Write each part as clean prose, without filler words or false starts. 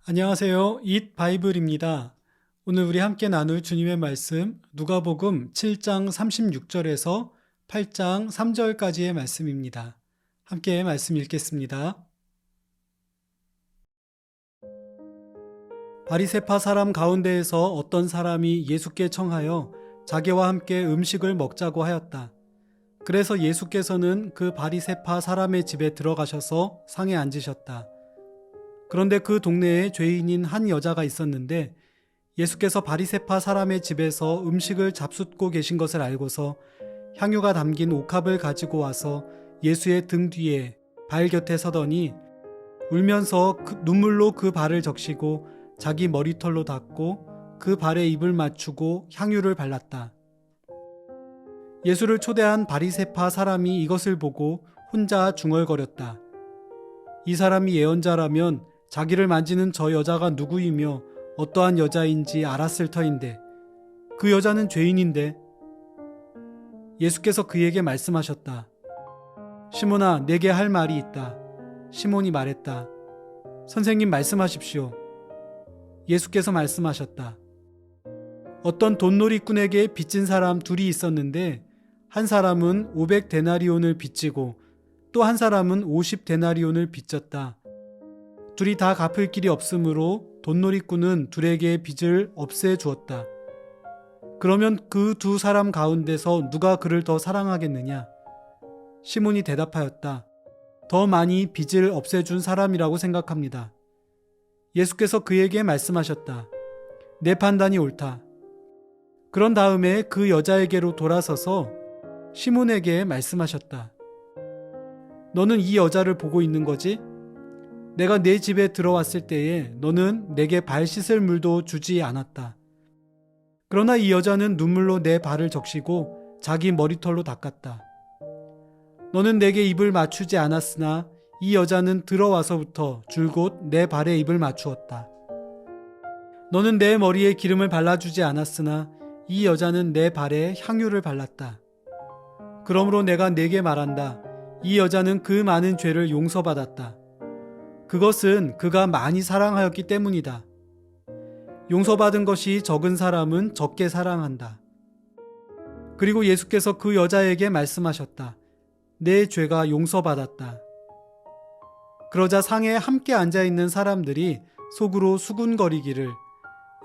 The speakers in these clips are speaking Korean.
안녕하세요. 잇 바이블입니다. 오늘 우리 함께 나눌 주님의 말씀 누가복음 7장 36절에서 8장 3절까지의 말씀입니다. 함께 말씀 읽겠습니다. 바리새파 사람 가운데에서 어떤 사람이 예수께 청하여 자기와 함께 음식을 먹자고 하였다. 그래서 예수께서는 그 바리새파 사람의 집에 들어가셔서 상에 앉으셨다. 그런데 그 동네에 죄인인 한 여자가 있었는데 예수께서 바리새파 사람의 집에서 음식을 잡숫고 계신 것을 알고서 향유가 담긴 옥합을 가지고 와서 예수의 등 뒤에 발 곁에 서더니 울면서 눈물로 그 발을 적시고 자기 머리털로 닦고 그 발에 입을 맞추고 향유를 발랐다. 예수를 초대한 바리새파 사람이 이것을 보고 혼자 중얼거렸다. 이 사람이 예언자라면 자기를 만지는 저 여자가 누구이며 어떠한 여자인지 알았을 터인데 그 여자는 죄인인데. 예수께서 그에게 말씀하셨다. 시몬아, 내게 할 말이 있다. 시몬이 말했다. 선생님, 말씀하십시오. 예수께서 말씀하셨다. 어떤 돈놀이꾼에게 빚진 사람 둘이 있었는데 한 사람은 500데나리온을 빚지고 또 한 사람은 50데나리온을 빚졌다. 둘이 다 갚을 길이 없으므로 돈놀이꾼은 둘에게 빚을 없애주었다. 그러면 그 두 사람 가운데서 누가 그를 더 사랑하겠느냐? 시몬이 대답하였다. 더 많이 빚을 없애준 사람이라고 생각합니다. 예수께서 그에게 말씀하셨다. 내 판단이 옳다. 그런 다음에 그 여자에게로 돌아서서 시몬에게 말씀하셨다. 너는 이 여자를 보고 있는 거지? 내가 네 집에 들어왔을 때에 너는 내게 발 씻을 물도 주지 않았다. 그러나 이 여자는 눈물로 내 발을 적시고 자기 머리털로 닦았다. 너는 내게 입을 맞추지 않았으나 이 여자는 들어와서부터 줄곧 내 발에 입을 맞추었다. 너는 내 머리에 기름을 발라주지 않았으나 이 여자는 내 발에 향유를 발랐다. 그러므로 내가 네게 말한다. 이 여자는 그 많은 죄를 용서받았다. 그것은 그가 많이 사랑하였기 때문이다. 용서받은 것이 적은 사람은 적게 사랑한다. 그리고 예수께서 그 여자에게 말씀하셨다. 내 죄가 용서받았다. 그러자 상에 함께 앉아있는 사람들이 속으로 수군거리기를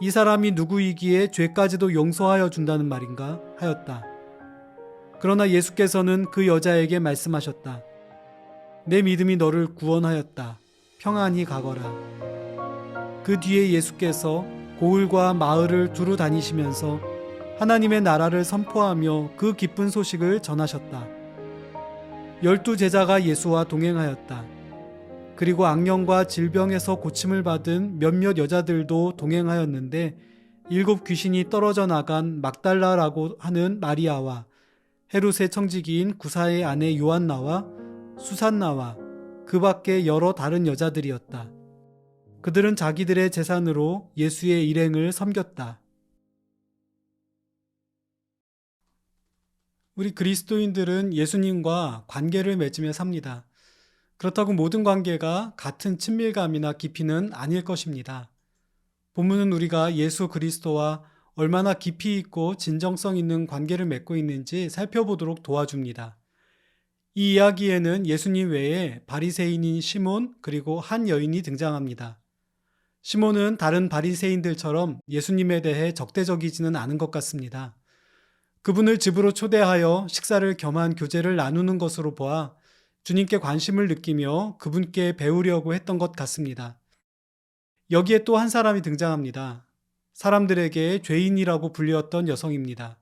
이 사람이 누구이기에 죄까지도 용서하여 준다는 말인가 하였다. 그러나 예수께서는 그 여자에게 말씀하셨다. 내 믿음이 너를 구원하였다. 평안히 가거라. 그 뒤에 예수께서 고을과 마을을 두루 다니시면서 하나님의 나라를 선포하며 그 기쁜 소식을 전하셨다. 12 제자가 예수와 동행하였다. 그리고 악령과 질병에서 고침을 받은 몇몇 여자들도 동행하였는데 7 귀신이 떨어져 나간 막달라라고 하는 마리아와 헤롯의 청지기인 구사의 아내 요한나와 수산나와 그 밖에 여러 다른 여자들이었다. 그들은 자기들의 재산으로 예수의 일행을 섬겼다. 우리 그리스도인들은 예수님과 관계를 맺으며 삽니다. 그렇다고 모든 관계가 같은 친밀감이나 깊이는 아닐 것입니다. 본문은 우리가 예수 그리스도와 얼마나 깊이 있고 진정성 있는 관계를 맺고 있는지 살펴보도록 도와줍니다. 이 이야기에는 예수님 외에 바리새인인 시몬 그리고 한 여인이 등장합니다. 시몬은 다른 바리새인들처럼 예수님에 대해 적대적이지는 않은 것 같습니다. 그분을 집으로 초대하여 식사를 겸한 교제를 나누는 것으로 보아 주님께 관심을 느끼며 그분께 배우려고 했던 것 같습니다. 여기에 또 한 사람이 등장합니다. 사람들에게 죄인이라고 불렸던 여성입니다.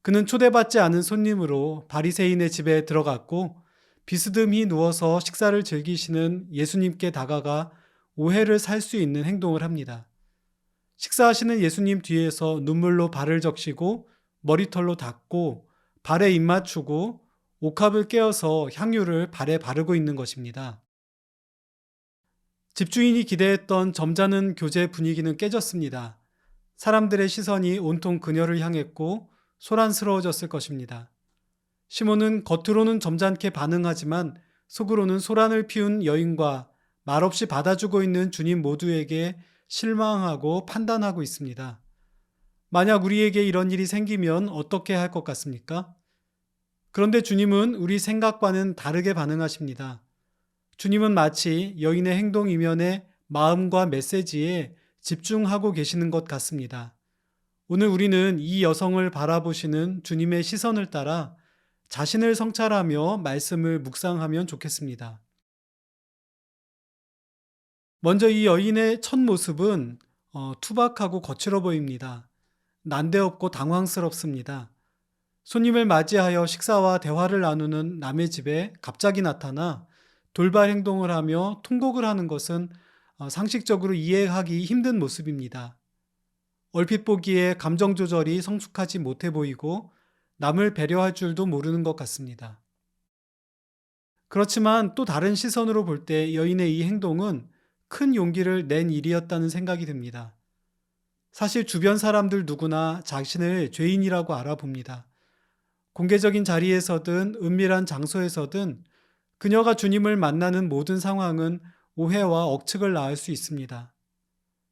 그는 초대받지 않은 손님으로 바리새인의 집에 들어갔고 비스듬히 누워서 식사를 즐기시는 예수님께 다가가 오해를 살 수 있는 행동을 합니다. 식사하시는 예수님 뒤에서 눈물로 발을 적시고 머리털로 닦고 발에 입 맞추고 옥합을 깨어서 향유를 발에 바르고 있는 것입니다. 집주인이 기대했던 점잖은 교제 분위기는 깨졌습니다. 사람들의 시선이 온통 그녀를 향했고 소란스러워졌을 것입니다. 시몬은 겉으로는 점잖게 반응하지만 속으로는 소란을 피운 여인과 말없이 받아주고 있는 주님 모두에게 실망하고 판단하고 있습니다. 만약 우리에게 이런 일이 생기면 어떻게 할 것 같습니까? 그런데 주님은 우리 생각과는 다르게 반응하십니다. 주님은 마치 여인의 행동 이면에 마음과 메시지에 집중하고 계시는 것 같습니다. 오늘 우리는 이 여성을 바라보시는 주님의 시선을 따라 자신을 성찰하며 말씀을 묵상하면 좋겠습니다. 먼저 이 여인의 첫 모습은 투박하고 거칠어 보입니다. 난데없고 당황스럽습니다. 손님을 맞이하여 식사와 대화를 나누는 남의 집에 갑자기 나타나 돌발 행동을 하며 통곡을 하는 것은 상식적으로 이해하기 힘든 모습입니다. 얼핏 보기에 감정 조절이 성숙하지 못해 보이고 남을 배려할 줄도 모르는 것 같습니다. 그렇지만 또 다른 시선으로 볼 때 여인의 이 행동은 큰 용기를 낸 일이었다는 생각이 듭니다. 사실 주변 사람들 누구나 자신을 죄인이라고 알아봅니다. 공개적인 자리에서든 은밀한 장소에서든 그녀가 주님을 만나는 모든 상황은 오해와 억측을 낳을 수 있습니다.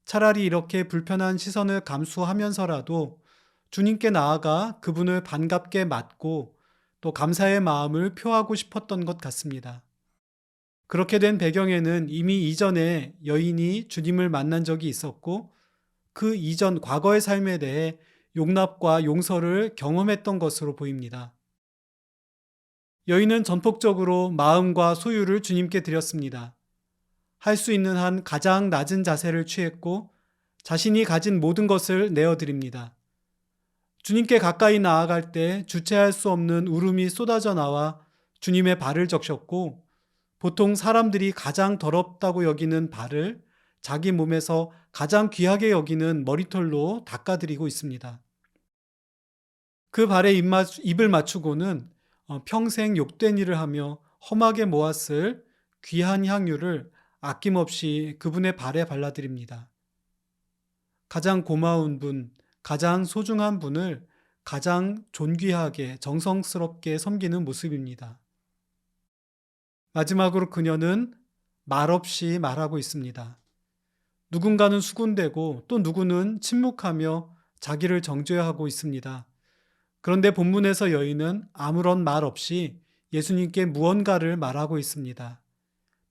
차라리 이렇게 불편한 시선을 감수하면서라도 주님께 나아가 그분을 반갑게 맞고 또 감사의 마음을 표하고 싶었던 것 같습니다. 그렇게 된 배경에는 이미 이전에 여인이 주님을 만난 적이 있었고 그 이전 과거의 삶에 대해 용납과 용서를 경험했던 것으로 보입니다. 여인은 전폭적으로 마음과 소유를 주님께 드렸습니다. 할 수 있는 한 가장 낮은 자세를 취했고 자신이 가진 모든 것을 내어드립니다. 주님께 가까이 나아갈 때 주체할 수 없는 울음이 쏟아져 나와 주님의 발을 적셨고 보통 사람들이 가장 더럽다고 여기는 발을 자기 몸에서 가장 귀하게 여기는 머리털로 닦아드리고 있습니다. 그 발에 입을 맞추고는 평생 욕된 일을 하며 험하게 모았을 귀한 향유를 아낌없이 그분의 발에 발라드립니다. 가장 고마운 분, 가장 소중한 분을 가장 존귀하게 정성스럽게 섬기는 모습입니다. 마지막으로 그녀는 말없이 말하고 있습니다. 누군가는 수군대고 또 누구는 침묵하며 자기를 정죄하고 있습니다. 그런데 본문에서 여인은 아무런 말 없이 예수님께 무언가를 말하고 있습니다.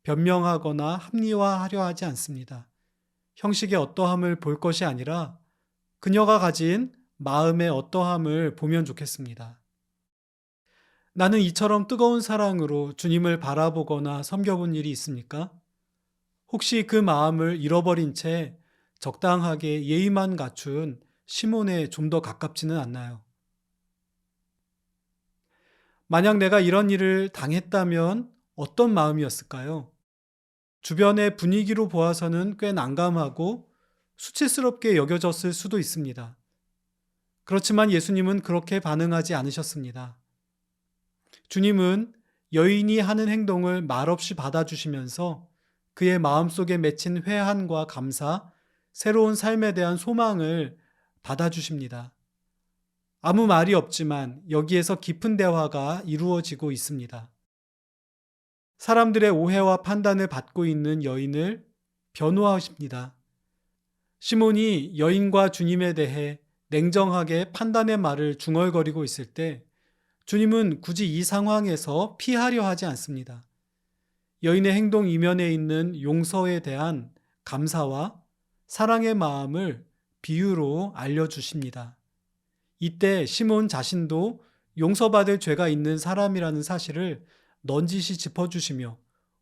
변명하거나 합리화하려 하지 않습니다. 형식의 어떠함을 볼 것이 아니라 그녀가 가진 마음의 어떠함을 보면 좋겠습니다. 나는 이처럼 뜨거운 사랑으로 주님을 바라보거나 섬겨본 일이 있습니까? 혹시 그 마음을 잃어버린 채 적당하게 예의만 갖춘 시몬에 좀 더 가깝지는 않나요? 만약 내가 이런 일을 당했다면 어떤 마음이었을까요? 주변의 분위기로 보아서는 꽤 난감하고 수치스럽게 여겨졌을 수도 있습니다. 그렇지만 예수님은 그렇게 반응하지 않으셨습니다. 주님은 여인이 하는 행동을 말없이 받아주시면서 그의 마음속에 맺힌 회한과 감사, 새로운 삶에 대한 소망을 받아주십니다. 아무 말이 없지만 여기에서 깊은 대화가 이루어지고 있습니다. 사람들의 오해와 판단을 받고 있는 여인을 변호하십니다. 시몬이 여인과 주님에 대해 냉정하게 판단의 말을 중얼거리고 있을 때 주님은 굳이 이 상황에서 피하려 하지 않습니다. 여인의 행동 이면에 있는 용서에 대한 감사와 사랑의 마음을 비유로 알려주십니다. 이때 시몬 자신도 용서받을 죄가 있는 사람이라는 사실을 넌지시 짚어주시며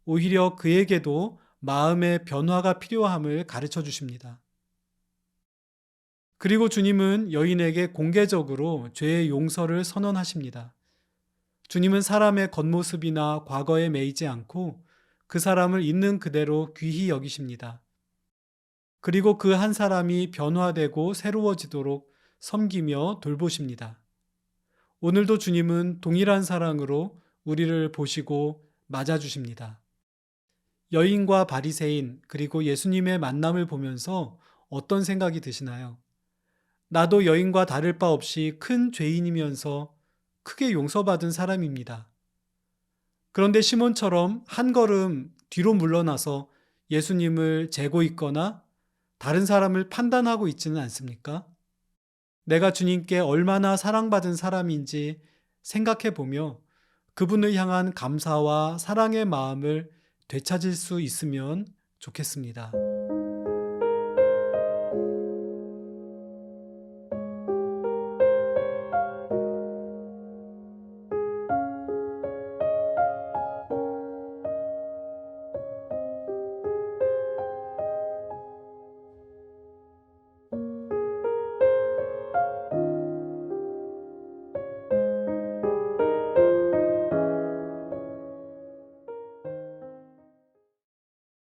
오히려 그에게도 마음의 변화가 필요함을 가르쳐 주십니다. 그리고 주님은 여인에게 공개적으로 죄의 용서를 선언하십니다. 주님은 사람의 겉모습이나 과거에 매이지 않고 그 사람을 있는 그대로 귀히 여기십니다. 그리고 그 한 사람이 변화되고 새로워지도록 섬기며 돌보십니다. 오늘도 주님은 동일한 사랑으로 우리를 보시고 맞아주십니다. 여인과 바리새인 그리고 예수님의 만남을 보면서 어떤 생각이 드시나요? 나도 여인과 다를 바 없이 큰 죄인이면서 크게 용서받은 사람입니다. 그런데 시몬처럼 한 걸음 뒤로 물러나서 예수님을 재고 있거나 다른 사람을 판단하고 있지는 않습니까? 내가 주님께 얼마나 사랑받은 사람인지 생각해 보며 그분을 향한 감사와 사랑의 마음을 되찾을 수 있으면 좋겠습니다.